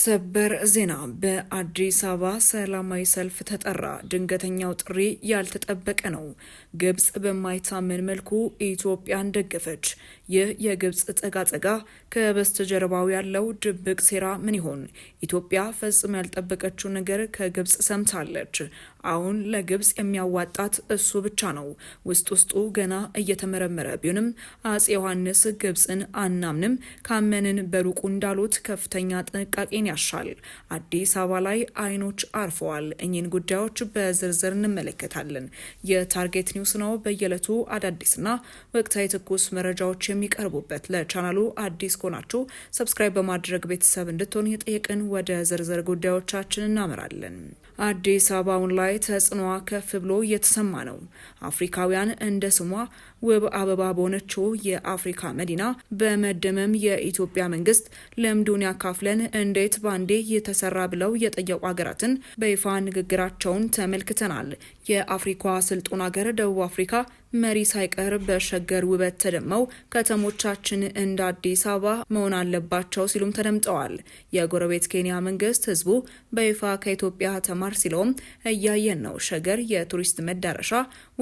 ሰበር ዜና በአዲስ አበባ ሰላማዊ ሰልፍ ተጠራ። ድንገተኛው ጥሪ ያልተጠበቀ ነው። ግብጽ በማይታመን መልኩ ኢትዮጵያን ደገፈች። ይህ የግብጽ ጠጋጠጋ ከበስተጀርባው ያለው ድብቅ ሴራ ምን ይሆን? ኢትዮጵያ ፈጽሞ ያልጠበቀችው ነገር ከግብጽ ሰምታለች። አሁን ለግብጽ የሚያዋጣት እሱ ብቻ ነው። ውስጥ ውስጡ ገና እየተመረመረ ቢሆንም አፄ ዮሐንስ ግብጽን አናምንም ካመንን በሩቁ እንዳሉት ከፍተኛ ጥንቃቄን ያሻል። አዲስ አበባ ላይ አይኖች አርፈዋል። እኚህን ጉዳዮች በዝርዝር እንመለከታለን። የታርጌት ኒውስ ነው። በየዕለቱ አዳዲስና ወቅታዊ ትኩስ መረጃዎች የሚቀርቡበት። ለቻናሉ አዲስ ከሆናችሁ ሰብስክራይብ በማድረግ ቤተሰብ እንድትሆን የጠየቅን ወደ ዝርዝር ጉዳዮቻችን እናመራለን። አዲስ አበባውን ላይ ተጽዕኖዋ ከፍ ብሎ እየተሰማ ነው። አፍሪካውያን እንደ ስሟ ውብ አበባ በሆነችው የአፍሪካ መዲና በመደመም የኢትዮጵያ መንግስት ልምዱን ያካፍለን እንዴት ባንዴ የተሰራ ብለው የጠየቁ ሀገራትን በይፋ ንግግራቸውን ተመልክተናል። የአፍሪካ ስልጡን ሀገር ደቡብ አፍሪካ መሪ ሳይቀር በሸገር ውበት ተደመው ከተሞቻችን እንደ አዲስ አበባ መሆን አለባቸው ሲሉም ተደምጠዋል። የጎረቤት ኬንያ መንግስት ህዝቡ በይፋ ከኢትዮጵያ ተማር ሲለውም እያየን ነው። ሸገር የቱሪስት መዳረሻ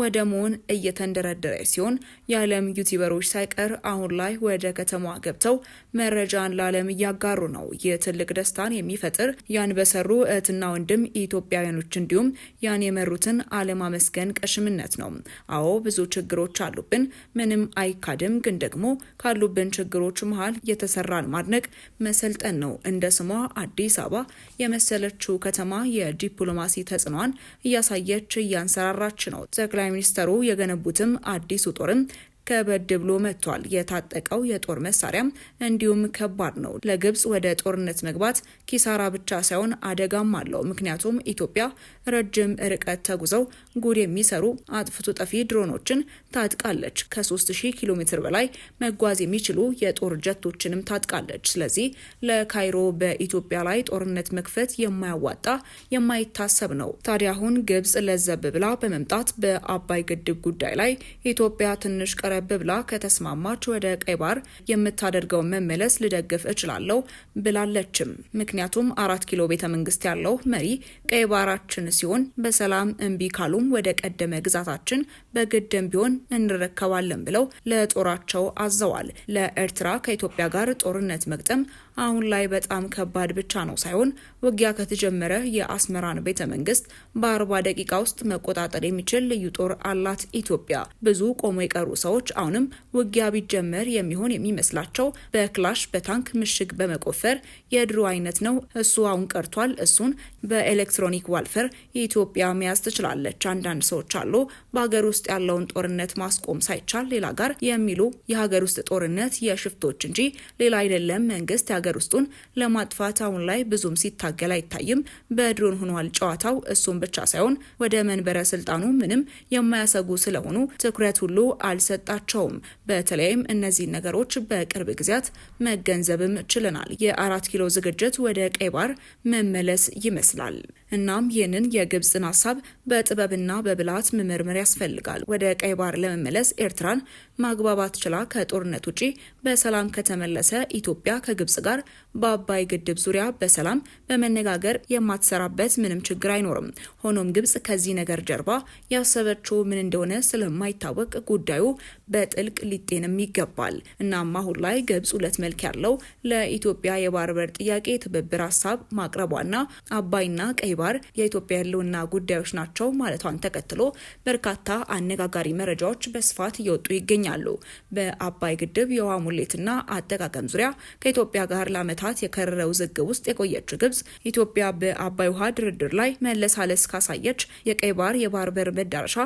ወደ መሆን እየተንደረደረ ሲሆን የዓለም ዩቲዩበሮች ሳይቀር አሁን ላይ ወደ ከተማዋ ገብተው መረጃን ለዓለም እያጋሩ ነው። ይህ ትልቅ ደስታን የሚፈጥር ያን በሰሩ እህትና ወንድም ኢትዮጵያውያኖች እንዲሁም ያን የመሩትን አለማመስገን ቀሽምነት ነው። አዎ ብዙ ችግሮች አሉብን፣ ምንም አይካድም። ግን ደግሞ ካሉብን ችግሮች መሃል የተሰራን ማድነቅ መሰልጠን ነው። እንደ ስሟ አዲስ አበባ የመሰለችው ከተማ የዲፕሎማሲ ተጽዕኗን እያሳየች እያንሰራራች ነው። ጠቅላይ ሚኒስተሩ የገነቡትም አዲሱ ጦርም ከበድ ብሎ መጥቷል። የታጠቀው የጦር መሳሪያም እንዲሁም ከባድ ነው። ለግብጽ ወደ ጦርነት መግባት ኪሳራ ብቻ ሳይሆን አደጋም አለው። ምክንያቱም ኢትዮጵያ ረጅም ርቀት ተጉዘው ጉድ የሚሰሩ አጥፍቶ ጠፊ ድሮኖችን ታጥቃለች። ከ3000 ኪሎ ሜትር በላይ መጓዝ የሚችሉ የጦር ጀቶችንም ታጥቃለች። ስለዚህ ለካይሮ በኢትዮጵያ ላይ ጦርነት መክፈት የማያዋጣ የማይታሰብ ነው። ታዲያ አሁን ግብጽ ለዘብ ብላ በመምጣት በአባይ ግድብ ጉዳይ ላይ ኢትዮጵያ ትንሽ ቀረብ ብላ ከተስማማች ወደ ቀይ ባህር የምታደርገውን መመለስ ልደግፍ እችላለሁ ብላለችም። ምክንያቱም 4 ኪሎ ቤተ መንግስት ያለው መሪ ቀይ ባህራችን ሲሆን በሰላም እምቢ ካሉም ወደ ቀደመ ግዛታችን በግድም ቢሆን እንረከባለን ብለው ለጦራቸው አዘዋል። ለኤርትራ ከኢትዮጵያ ጋር ጦርነት መግጠም አሁን ላይ በጣም ከባድ ብቻ ነው ሳይሆን ውጊያ ከተጀመረ የአስመራን ቤተ መንግስት በ40 ደቂቃ ውስጥ መቆጣጠር የሚችል ልዩ ጦር አላት ኢትዮጵያ። ብዙ ቆሞ የቀሩ ሰዎች አሁንም ውጊያ ቢጀመር የሚሆን የሚመስላቸው በክላሽ በታንክ ምሽግ በመቆፈር የድሮ አይነት ነው። እሱ አሁን ቀርቷል። እሱን በኤሌክትሮኒክ ዋልፈር የኢትዮጵያ መያዝ ትችላለች። አንዳንድ ሰዎች አሉ በሀገር ውስጥ ያለውን ጦርነት ማስቆም ሳይቻል ሌላ ጋር የሚሉ የሀገር ውስጥ ጦርነት የሽፍቶች እንጂ ሌላ አይደለም። መንግስት የሀገር ውስጡን ለማጥፋት አሁን ላይ ብዙም ሲታገል አይታይም። በድሮን ሆኗል ጨዋታው። እሱም ብቻ ሳይሆን ወደ መንበረ ስልጣኑ ምንም የማያሰጉ ስለሆኑ ትኩረት ሁሉ አልሰጣቸውም። በተለይም እነዚህ ነገሮች በቅርብ ጊዜያት መገንዘብም ችለናል። የ4 ኪሎ ዝግጅት ወደ ቀይ ባህር መመለስ ይመስላል። እናም ይህንን የግብጽን ሀሳብ በጥበብና በብልሃት መመርመር ያስፈልጋል። ወደ ቀይ ባህር ለመመለስ ኤርትራን ማግባባት ችላ ከጦርነት ውጪ በሰላም ከተመለሰ ኢትዮጵያ ከግብጽ ጋር በአባይ ግድብ ዙሪያ በሰላም በመነጋገር የማትሰራበት ምንም ችግር አይኖርም። ሆኖም ግብጽ ከዚህ ነገር ጀርባ ያሰበችው ምን እንደሆነ ስለማይታወቅ ጉዳዩ በጥልቅ ሊጤንም ይገባል። እናም አሁን ላይ ግብጽ ሁለት መልክ ያለው ለኢትዮጵያ የባህር በር ጥያቄ ትብብር ሀሳብ ማቅረቧና አባይና ቀይ ባህር የኢትዮጵያ ያለውና ጉዳዮች ናቸው ማለቷን ተከትሎ በርካታ አነጋጋሪ መረጃዎች በስፋት እየወጡ ይገኛሉ። በአባይ ግድብ የውሃ ሙሌትና አጠቃቀም ዙሪያ ከኢትዮጵያ ጋር ለዓመታት የከረረ ውዝግብ ውስጥ የቆየችው ግብጽ ኢትዮጵያ በአባይ ውሃ ድርድር ላይ መለሳለስ ካሳየች የቀይ ባህር የባህር በር መዳረሻ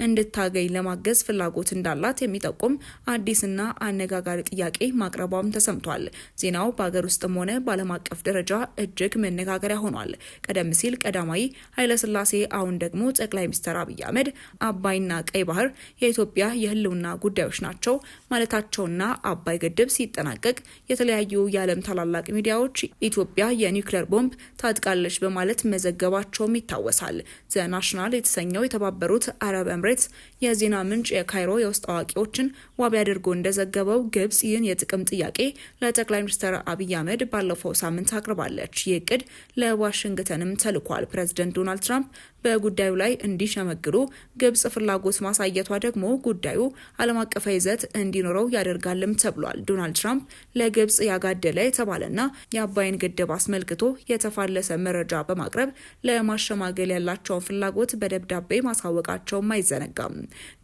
እንድታገኝ ለማገዝ ፍላጎት እንዳላት የሚጠቁም አዲስና አነጋጋሪ ጥያቄ ማቅረቧም ተሰምቷል። ዜናው በሀገር ውስጥም ሆነ በዓለም አቀፍ ደረጃ እጅግ መነጋገሪያ ሆኗል። ቀደም ሲል ቀዳማዊ ኃይለሥላሴ አሁን ደግሞ ጠቅላይ ሚኒስትር አብይ አህመድ አባይና ቀይ ባህር የኢትዮጵያ የህልውና ጉዳዮች ናቸው ማለታቸውና አባይ ግድብ ሲጠናቀቅ የተለያዩ የዓለም ታላላቅ ሚዲያዎች ኢትዮጵያ የኒውክሌር ቦምብ ታጥቃለች በማለት መዘገባቸውም ይታወሳል። ዘ ናሽናል የተሰኘው የተባበሩት አረብ ኤምሬትስ የዜና ምንጭ የካይሮ የውስጥ አዋቂዎችን ዋቢ አድርጎ እንደዘገበው ግብጽ ይህን የጥቅም ጥያቄ ለጠቅላይ ሚኒስትር አብይ አህመድ ባለፈው ሳምንት አቅርባለች። ይህ እቅድ ለዋሽንግተንም ተልኳል። ፕሬዚደንት ዶናልድ ትራምፕ በጉዳዩ ላይ እንዲሸመግሉ ግብጽ ፍላጎት ማሳየቷ ደግሞ ጉዳዩ ዓለም አቀፋዊ ይዘት እንዲኖረው ያደርጋልም ተብሏል። ዶናልድ ትራምፕ ለግብጽ ያጋደለ የተባለና የአባይን ግድብ አስመልክቶ የተፋለሰ መረጃ በማቅረብ ለማሸማገል ያላቸውን ፍላጎት በደብዳቤ ማሳወቃቸውም አይዘነጋም።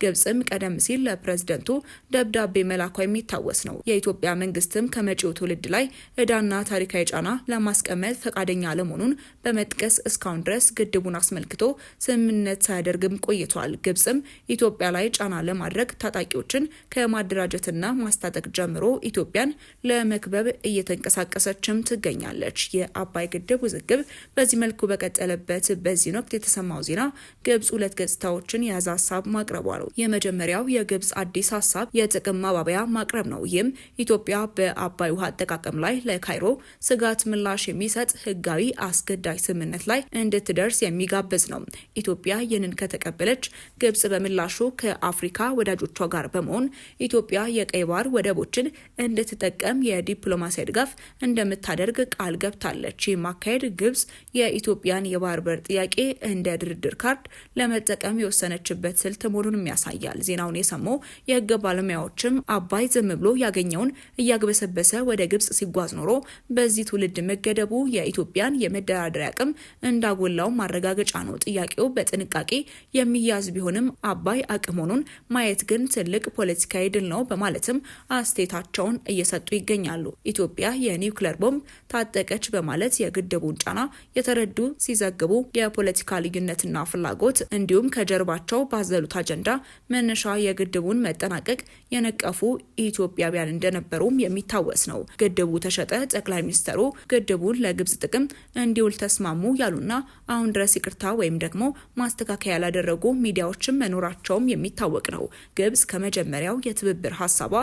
ግብጽም ቀደም ሲል ለፕሬዝደንቱ ደብዳቤ መላኳ የሚታወስ ነው። የኢትዮጵያ መንግስትም ከመጪው ትውልድ ላይ ዕዳና ታሪካዊ ጫና ለማስቀመጥ ፈቃደኛ አለመሆኑን በመጥቀስ እስካሁን ድረስ ግድቡን አስመልክቶ ስምምነት ሳያደርግም ቆይቷል። ግብጽም ኢትዮጵያ ላይ ጫና ለማድረግ ታጣቂዎችን ከማደራጀትና ማስታጠቅ ጀምሮ ኢትዮጵያን ለመክበብ እየተንቀሳቀሰችም ትገኛለች። የአባይ ግድብ ውዝግብ በዚህ መልኩ በቀጠለበት በዚህ ወቅት የተሰማው ዜና ግብጽ ሁለት ገጽታዎችን የያዘ ሀሳብ ማቅረቧ ነው። የመጀመሪያው የግብጽ አዲስ ሀሳብ የጥቅም ማባቢያ ማቅረብ ነው። ይህም ኢትዮጵያ በአባይ ውሃ አጠቃቀም ላይ ለካይሮ ስጋት ምላሽ የሚሰጥ ህጋዊ አስገዳጅ ስምምነት ላይ እንድትደርስ የሚጋብዝ ነው። ኢትዮጵያ ይህንን ከተቀበለች ግብጽ በምላሹ ከአፍሪካ ወዳጆቿ ጋር በመሆን ኢትዮጵያ የቀይ ባህር ወደቦችን እንድትጠቀም የዲፕሎማሲያዊ ድጋፍ እንደምታደርግ ቃል ገብታለች። ይህ ማካሄድ ግብጽ የኢትዮጵያን የባህር በር ጥያቄ እንደ ድርድር ካርድ ለመጠቀም የወሰነችበት ስልት መሆኑንም ያሳያል። ዜናውን የሰሙ የህግ ባለሙያዎችም አባይ ዝም ብሎ ያገኘውን እያግበሰበሰ ወደ ግብጽ ሲጓዝ ኖሮ በዚህ ትውልድ መገደቡ የኢትዮጵያን የመደራደሪያ አቅም እንዳጎላው ማረጋገጫ ነው። ጥያቄው በጥንቃቄ የሚያዝ ቢሆንም አባይ አቅም ሆኑን ማየት ግን ትልቅ ፖለቲካዊ ድል ነው በማለትም አስተያየታቸውን እየሰጡ ይገኛሉ። ኢትዮጵያ የኒውክሌር ቦምብ ታጠቀች በማለት የግድቡን ጫና የተረዱ ሲዘግቡ የፖለቲካ ልዩነትና ፍላጎት እንዲሁም ከጀርባቸው ባዘሉት አጀንዳ መነሻ የግድቡን መጠናቀቅ የነቀፉ ኢትዮጵያውያን እንደነበሩም የሚታወስ ነው። ግድቡ ተሸጠ፣ ጠቅላይ ሚኒስትሩ ግድቡን ለግብጽ ጥቅም እንዲውል ተስማሙ ያሉና አሁን ድረስ ይቅርታ ወይም ደግሞ ማስተካከያ ያላደረጉ ሚዲያዎችም መኖራቸውም የሚታወቅ ነው። ግብጽ ከመጀመሪያው የትብብር ሀሳቧ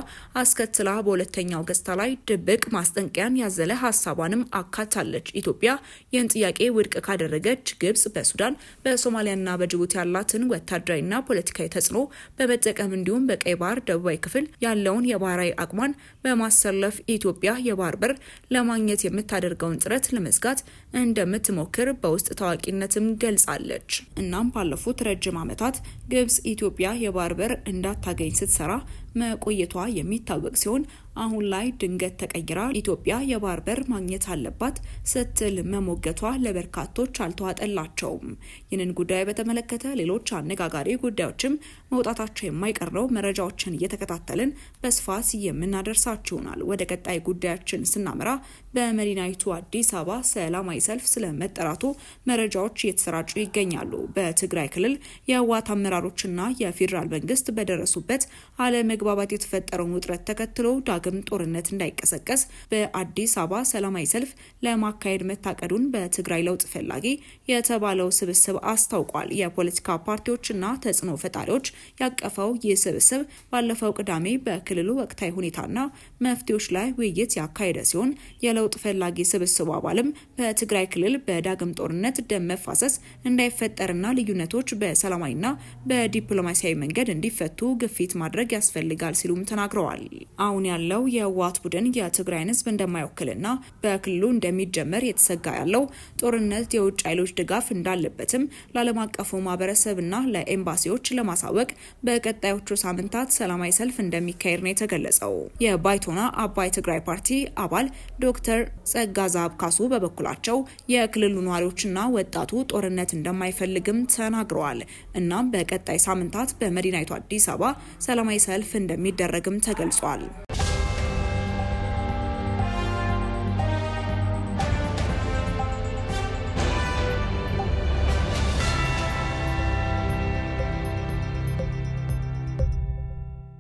አስከትላ በሁለተኛው ገጽታ ላይ ድብቅ ማስጠንቀያን ያዘለ ሀሳቧንም አካታለች። ኢትዮጵያ ይህን ጥያቄ ውድቅ ካደረገች ግብጽ በሱዳን በሶማሊያና በጅቡቲ ያላትን ወታደራዊና ፖለቲካዊ ተጽዕኖ በመጠቀም እንዲሁም በቀይ ባህር ደቡባዊ ክፍል ያለውን የባህራዊ አቅሟን በማሰለፍ ኢትዮጵያ የባህር በር ለማግኘት የምታደርገውን ጥረት ለመዝጋት እንደምትሞክር በውስጥ ታዋቂነትም ገልጻለች። እናም ባለፉት ረጅም ዓመታት ግብጽ ኢትዮጵያ የባህር በር እንዳታገኝ ስትሰራ መቆየቷ የሚታወቅ ሲሆን አሁን ላይ ድንገት ተቀይራ ኢትዮጵያ የባህር በር ማግኘት አለባት ስትል መሞገቷ ለበርካቶች አልተዋጠላቸውም። ይህንን ጉዳይ በተመለከተ ሌሎች አነጋጋሪ ጉዳዮችም መውጣታቸው የማይቀር ነው። መረጃዎችን እየተከታተልን በስፋት የምናደርሳችሁናል። ወደ ቀጣይ ጉዳያችን ስናመራ በመዲናይቱ አዲስ አበባ ሰላማዊ ሰልፍ ስለመጠራቱ መረጃዎች እየተሰራጩ ይገኛሉ። በትግራይ ክልል የህወሓት አመራሮችና የፌዴራል መንግስት በደረሱበት አለመግባባት የተፈጠረውን ውጥረት ተከትሎ ዳግም ጦርነት እንዳይቀሰቀስ በአዲስ አበባ ሰላማዊ ሰልፍ ለማካሄድ መታቀዱን በትግራይ ለውጥ ፈላጊ የተባለው ስብስብ አስታውቋል። የፖለቲካ ፓርቲዎችና ተጽዕኖ ፈጣሪዎች ያቀፈው ይህ ስብስብ ባለፈው ቅዳሜ በክልሉ ወቅታዊ ሁኔታና መፍትሄዎች ላይ ውይይት ያካሄደ ሲሆን የለውጥ ፈላጊ ስብስቡ አባልም በትግራይ ክልል በዳግም ጦርነት ደም መፋሰስ እንዳይፈጠርና ልዩነቶች በሰላማዊና በዲፕሎማሲያዊ መንገድ እንዲፈቱ ግፊት ማድረግ ያስፈልጋል ሲሉም ተናግረዋል። አሁን ያለው የህወሓት ቡድን የትግራይን ህዝብ እንደማይወክልና በክልሉ እንደሚጀመር የተሰጋ ያለው ጦርነት የውጭ ኃይሎች ድጋፍ እንዳለበትም ለዓለም አቀፉ ማህበረሰብና ለኤምባሲዎች ለማሳወቅ በቀጣዮቹ ሳምንታት ሰላማዊ ሰልፍ እንደሚካሄድ ነው የተገለጸው። የባይቶና አባይ ትግራይ ፓርቲ አባል ዶክተር ጸጋዛብ ካሱ በበኩላቸው የክልሉ ነዋሪዎችና ወጣቱ ጦርነት እንደማይፈልግም ተናግረዋል። እናም በቀጣይ ሳምንታት በመዲናይቱ አዲስ አበባ ሰላማዊ ሰልፍ እንደሚደረግም ተገልጿል።